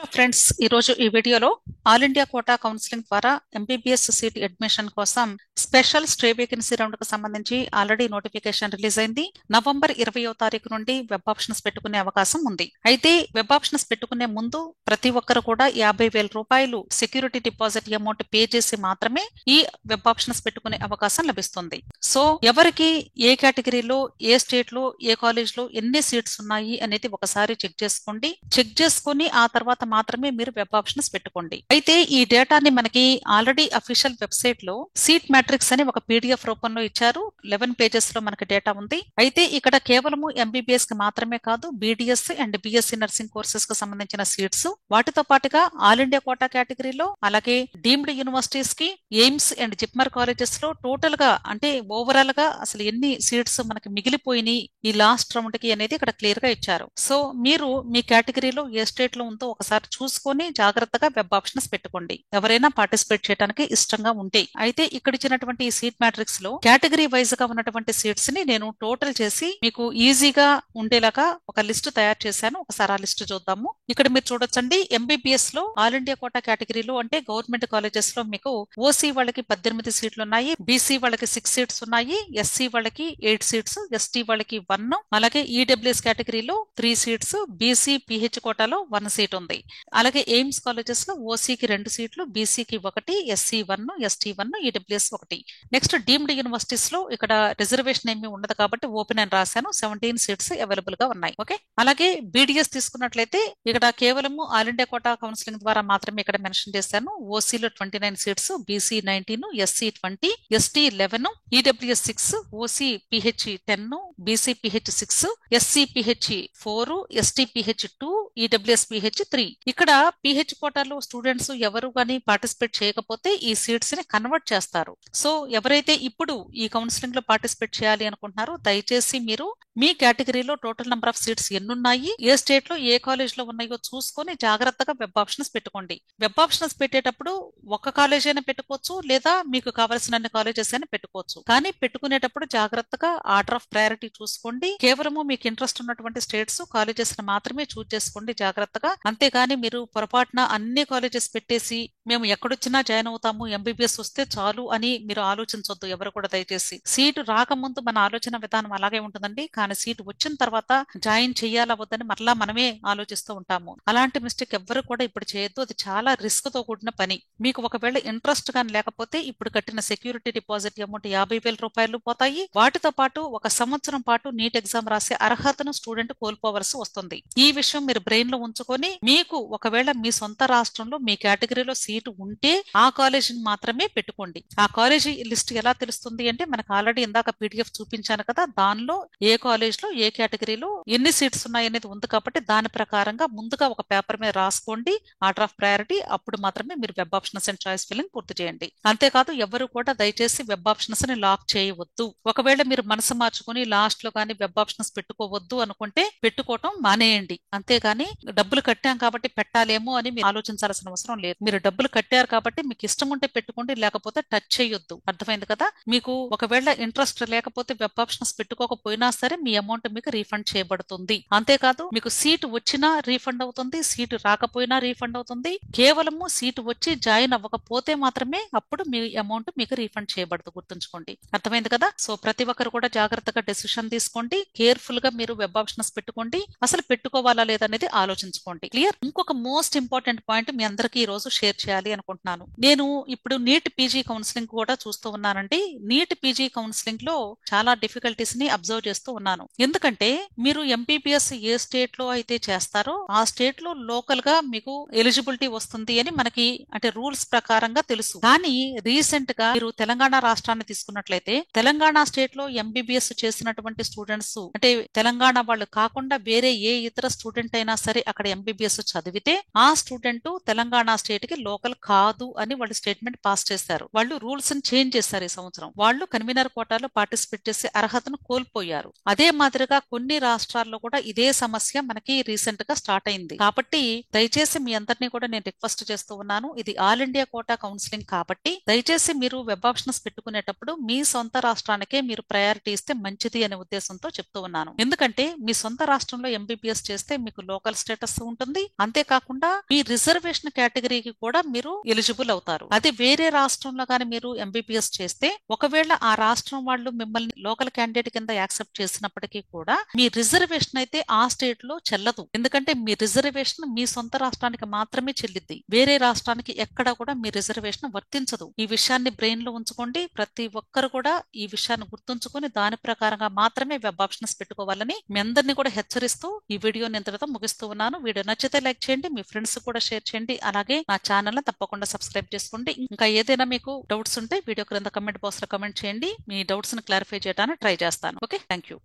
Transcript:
Hello friends, ఈరోజు ఈ వీడియోలో ఆల్ ఇండియా కోటా కౌన్సిలింగ్ ద్వారా ఎంబీబీఎస్ సీట్ అడ్మిషన్ కోసం స్పెషల్ స్టే వేకెన్సీ రౌండ్ కు సంబంధించి ఆల్రెడీ నోటిఫికేషన్ రిలీజ్ అయింది. నవంబర్ 20వ తారీఖు నుండి వెబ్ ఆప్షన్స్ పెట్టుకునే అవకాశం ఉంది. అయితే వెబ్ ఆప్షన్స్ పెట్టుకునే ముందు ప్రతి ఒక్కరు కూడా 50,000 రూపాయలు సెక్యూరిటీ డిపాజిట్ అమౌంట్ పే చేసి మాత్రమే ఈ వెబ్ ఆప్షన్స్ పెట్టుకునే అవకాశం లభిస్తుంది. సో ఎవరికి ఏ కేటగిరీలో, ఏ స్టేట్ లో, ఏ కాలేజ్ లో ఎన్ని సీట్స్ ఉన్నాయి అనేది ఒకసారి చెక్ చేసుకోండి. చెక్ చేసుకుని ఆ తర్వాత మాత్రమే మీరు వెబ్ ఆప్షన్స్ పెట్టుకోండి. అయితే ఈ డేటాని మనకి ఆల్రెడీ అఫీషియల్ వెబ్సైట్ లో సీట్ మ్యాట్రిక్స్ అని ఒక పీడిఎఫ్ రూపంలో ఇచ్చారు. 11 పేజెస్ లో మనకి డేటా ఉంది. అయితే ఇక్కడ కేవలము ఎంబీబీఎస్ కి మాత్రమే కాదు, BDS and BSc nursing courses కు సంబంధించిన సీట్స్, వాటితో పాటుగా ఆల్ ఇండియా కోటా కేటగిరీలో, అలాగే డీమ్డ్ యూనివర్సిటీస్ కి, ఎయిమ్స్ అండ్ జిప్మర్ కాలేజెస్ లో టోటల్ గా అంటే ఓవరాల్ గా అసలు ఎన్ని సీట్స్ మనకి మిగిలిపోయినాయి ఈ లాస్ట్ రౌండ్ కి అనేది ఇక్కడ క్లియర్ గా ఇచ్చారు. సో మీరు మీ కేటగిరీలో ఏ స్టేట్ లో ఉందో ఒకసారి చూసుకొని జాగ్రత్తగా వెబ్ ఆప్షన్స్ పెట్టుకోండి, ఎవరైనా పార్టిసిపేట్ చేయడానికి ఇష్టంగా ఉంటే. అయితే ఇక్కడ ఇచ్చినటువంటి ఈ సీట్ మ్యాట్రిక్స్ లో కేటగిరీ వైజ్ గా ఉన్నటువంటి సీట్స్ ని నేను టోటల్ చేసి మీకు ఈజీగా ఉండేలాగా ఒక లిస్ట్ తయారు చేశాను. ఒకసారి ఆ లిస్ట్ చూద్దాము. ఇక్కడ మీరు చూడొచ్చండి, ఎంబీబీఎస్ లో ఆల్ ఇండియా కోటా కేటగిరీలో అంటే గవర్నమెంట్ కాలేజెస్ లో మీకు ఓసీ వాళ్ళకి 18 సీట్లు ఉన్నాయి, బీసీ వాళ్ళకి 6 సీట్స్ ఉన్నాయి, ఎస్సీ వాళ్ళకి 8 సీట్స్, ఎస్టీ వాళ్ళకి 1, అలాగే ఈడబ్ల్యూఎస్ కేటగిరీలో 3 సీట్స్, బీసీ పిహెచ్ కోటాలో 1 సీట్ ఉంది. అలాగే ఎయిమ్స్ కాలేజెస్ లో ఓసీకి 2 సీట్లు, బీసీకి 1, SC 1, ST 1, EWS 1. Next deemed universities లో ఇక్కడ రిజర్వేషన్ ఏమీ ఉండదు కాబట్టి ఓపెన్ అని రాశాను. 17 సీట్స్ అవైలబుల్ గా ఉన్నాయి. ఓకే. అలాగే బీడీఎస్ తీసుకున్నట్లయితే ఇక్కడ కేవలము ఆల్ ఇండియా కోటా కౌన్సిలింగ్ ద్వారా మాత్రమే ఇక్కడ మెన్షన్ చేశాను. ఓసీలో 29 seats, BC 19, SC 20, ST 11, EWS 6, OC pH 10, BC pH 6, SC pH 4, ST pH 2, EWS pH 3. ఇక్కడ పిహెచ్ కోటాలో స్టూడెంట్స్ ఎవరు కానీ పార్టిసిపేట్ చేయకపోతే ఈ సీట్స్ ని కన్వర్ట్ చేస్తారు. సో ఎవరైతే ఇప్పుడు ఈ కౌన్సిలింగ్ లో పార్టిసిపేట్ చేయాలి అనుకుంటున్నారో దయచేసి మీరు మీ కేటగిరీలో టోటల్ నెంబర్ ఆఫ్ సీట్స్ ఎన్నున్నాయి, ఏ స్టేట్ లో ఏ కాలేజ్ లో ఉన్నాయో చూసుకొని జాగ్రత్తగా వెబ్ ఆప్షన్స్ పెట్టుకోండి. వెబ్ ఆప్షన్స్ పెట్టేటప్పుడు ఒక కాలేజ్ అయినా పెట్టుకోవచ్చు, లేదా మీకు కావాల్సిన అన్ని కాలేజెస్ అయినా పెట్టుకోవచ్చు. కానీ పెట్టుకునేటప్పుడు జాగ్రత్తగా ఆర్డర్ ఆఫ్ ప్రయారిటీ చూసుకోండి. కేవలము మీకు ఇంట్రెస్ట్ ఉన్నటువంటి స్టేట్స్, కాలేజెస్ మాత్రమే చూస్ చేసుకోండి జాగ్రత్తగా. అంతేగాని మీరు పొరపాటున అన్ని కాలేజెస్ పెట్టేసి మేము ఎక్కడొచ్చినా జాయిన్ అవుతాము, ఎంబీబీఎస్ వస్తే చాలు అని మీరు ఆలోచించొద్దు ఎవరు కూడా. దయచేసి సీటు రాకముందు మన ఆలోచన విధానం అలాగే ఉంటుందండి, కానీ సీటు వచ్చిన తర్వాత జాయిన్ చెయ్యాలా వద్దని మరలా మనమే ఆలోచిస్తూ ఉంటాము. అలాంటి మిస్టేక్ ఎవ్వరు కూడా ఇప్పుడు చేయొద్దు. అది చాలా రిస్క్ తో కూడిన పని. మీకు ఒకవేళ ఇంట్రెస్ట్ కానీ లేకపోతే ఇప్పుడు కట్టిన సెక్యూరిటీ డిపాజిట్ అమౌంట్ 50,000 రూపాయలు పోతాయి. వాటితో పాటు 1 సంవత్సరం పాటు నీట్ ఎగ్జామ్ రాసే అర్హతను స్టూడెంట్ కోల్పోవలసి వస్తుంది. ఈ విషయం మీరు బ్రెయిన్ లో ఉంచుకొని, మీకు ఒకవేళ మీ సొంత రాష్ట్రంలో మీ కేటగిరీలో సీటు ఉంటే ఆ కాలేజీని మాత్రమే పెట్టుకోండి. ఆ కాలేజీ లిస్ట్ ఎలా తెలుస్తుంది అంటే మనకు ఆల్రెడీ ఇందాక పీడిఎఫ్ చూపించాను కదా, దానిలో ఏ కాలేజ్ లో ఏ కేటగిరీలో ఎన్ని సీట్స్ ఉన్నాయనేది ఉంది కాబట్టి దాని ప్రకారంగా ముందుగా ఒక పేపర్ మీద రాసుకోండి ఆర్డర్ ఆఫ్ ప్రయారిటీ. అప్పుడు మాత్రమే మీరు web options and choice filling పూర్తి చేయండి. అంతేకాదు ఎవరు కూడా దయచేసి వెబ్ ఆప్షన్స్ ని లాక్ చేయవద్దు. ఒకవేళ మీరు మనసు మార్చుకుని లాస్ట్ లో కానీ వెబ్ ఆప్షన్స్ పెట్టుకోవద్దు అనుకుంటే పెట్టుకోవటం మానేయండి. అంతేగాని డబ్బులు కట్టాం కాబట్టి పెట్టాలేమో అని మీరు ఆలోచించాల్సిన అవసరం లేదు. మీరు డబ్బులు కట్టారు కాబట్టి మీకు ఇష్టం ఉంటే పెట్టుకోండి, లేకపోతే టచ్ చేయొద్దు. అర్థమైంది కదా. మీకు ఒకవేళ ఇంట్రెస్ట్ లేకపోతే వెబ్ ఆప్షన్స్ పెట్టుకోకపోయినా సరే మీ అమౌంట్ మీకు రీఫండ్ చేయబడుతుంది. అంతేకాదు మీకు సీటు వచ్చినా రీఫండ్ అవుతుంది, సీటు రాకపోయినా రీఫండ్ అవుతుంది. కేవలము సీటు వచ్చి జాయిన్ అవ్వకపోతే మాత్రమే అప్పుడు మీ అమౌంట్ మీకు రీఫండ్ చేయబడదు. గుర్తుంచుకోండి. అర్థమైంది కదా. సో ప్రతి ఒక్కరు కూడా జాగ్రత్తగా డెసిషన్ తీసుకోండి. కేర్ఫుల్ గా మీరు వెబ్ ఆప్షన్స్ పెట్టుకోండి. అసలు పెట్టుకోవాలా లేదనేది ఆలోచించుకోండి. క్లియర్. ఇంకొక మోస్ట్ ఇంపార్టెంట్ పాయింట్ మీ అందరికీ ఈ రోజు షేర్ చేయాలి అనుకుంటున్నాను. నేను ఇప్పుడు నీట్ పీజీ కౌన్సిలింగ్ కూడా చూస్తూ ఉన్నానండి. నీట్ పీజీ కౌన్సిలింగ్ లో చాలా డిఫికల్టీస్ ని అబ్జర్వ్ చేస్తూ ఉన్నాను. ఎందుకంటే మీరు ఎంబీబీఎస్ ఏ స్టేట్ లో అయితే చేస్తారో ఆ స్టేట్ లో లోకల్ గా మీకు ఎలిజిబిలిటీ వస్తుంది అని మనకి అంటే రూల్స్ ప్రకారంగా తెలుసు. కానీ రీసెంట్ గా మీరు తెలంగాణ రాష్ట్రాన్ని తీసుకున్నట్లయితే తెలంగాణ స్టేట్ లో ఎంబీబీఎస్ చేసినటువంటి స్టూడెంట్స్ అంటే తెలంగాణ వాళ్ళు కాకుండా వేరే ఏ ఇతర స్టూడెంట్ అయినా సరే అక్కడ ఎంబీబీఎస్ చదివితే ఆ స్టూడెంట్ తెలంగాణ స్టేట్ కి లోకల్ కాదు అని వాళ్ళు స్టేట్మెంట్ పాస్ చేశారు. వాళ్ళు రూల్స్ ని చేంజ్ చేశారు ఈ సంవత్సరం. వాళ్ళు కన్వీనర్ కోటాలో పార్టిసిపేట్ చేసే అర్హతను కోల్పోయారు. అదే మాదిరిగా కొన్ని రాష్ట్రాల్లో కూడా ఇదే సమస్య మనకి రీసెంట్ గా స్టార్ట్ అయింది. కాబట్టి దయచేసి మీ అందరినీ కూడా నేను రిక్వెస్ట్ చేస్తూ ఉన్నాను. ఇది ఆల్ ఇండియా కోటా కౌన్సిలింగ్ కాబట్టి దయచేసి మీరు వెబ్ ఆప్షన్స్ పెట్టుకునేటప్పుడు మీ సొంత రాష్ట్రానికే మీరు ప్రయారిటీ ఇస్తే మంచిది అనే ఉద్దేశంతో చెప్తూ ఉన్నాను. ఎందుకంటే మీ సొంత రాష్ట్రంలో ఎంబీబీఎస్ చేస్తే మీకు లోకల్ స్టేటస్ ఉంటుంది. అంతేకాకుండా మీ రిజర్వేషన్ కేటగిరీకి కూడా మీరు ఎలిజిబుల్ అవుతారు. అదే వేరే రాష్ట్రంలో గానీ మీరు ఎంబీబీఎస్ చేస్తే ఒకవేళ ఆ రాష్ట్రం వాళ్ళు మిమ్మల్ని లోకల్ క్యాండిడేట్ కింద యాక్సెప్ట్ చేసినప్పటికీ కూడా మీ రిజర్వేషన్ అయితే ఆ స్టేట్ లో చెల్లదు. ఎందుకంటే మీ రిజర్వేషన్ మీ సొంత రాష్ట్రానికి మాత్రమే చెల్లిద్ది. వేరే రాష్ట్రానికి ఎక్కడ కూడా మీ రిజర్వేషన్ వర్తించదు. ఈ విషయాన్ని బ్రెయిన్ లో ఉంచుకోండి. ప్రతి ఒక్కరు కూడా ఈ విషయాన్ని గుర్తుంచుకొని దాని ప్రకారంగా మాత్రమే వెబ్ ఆప్షన్స్ పెట్టుకోవాలని మీ అందరినీ కూడా హెచ్చరిస్తూ ఈ వీడియోని ఇంతటితో ముగిస్తూ ఉన్నాను. వీడియో నచ్చితే లైక్ చేయండి, మీ ఫ్రెండ్స్ కూడా షేర్ చేయండి. అలాగే నా ఛానల్ ని తప్పకుండా సబ్స్క్రైబ్ చేసుకోండి. ఇంకా ఏదైనా మీకు డౌట్స్ ఉంటే వీడియో క్రింద కమెంట్ బాక్స్ లో కమెంట్ చేయండి. మీ డౌట్స్ ని క్లారిఫై చేయడానికి ట్రై చేస్తాను. Okay, thank you.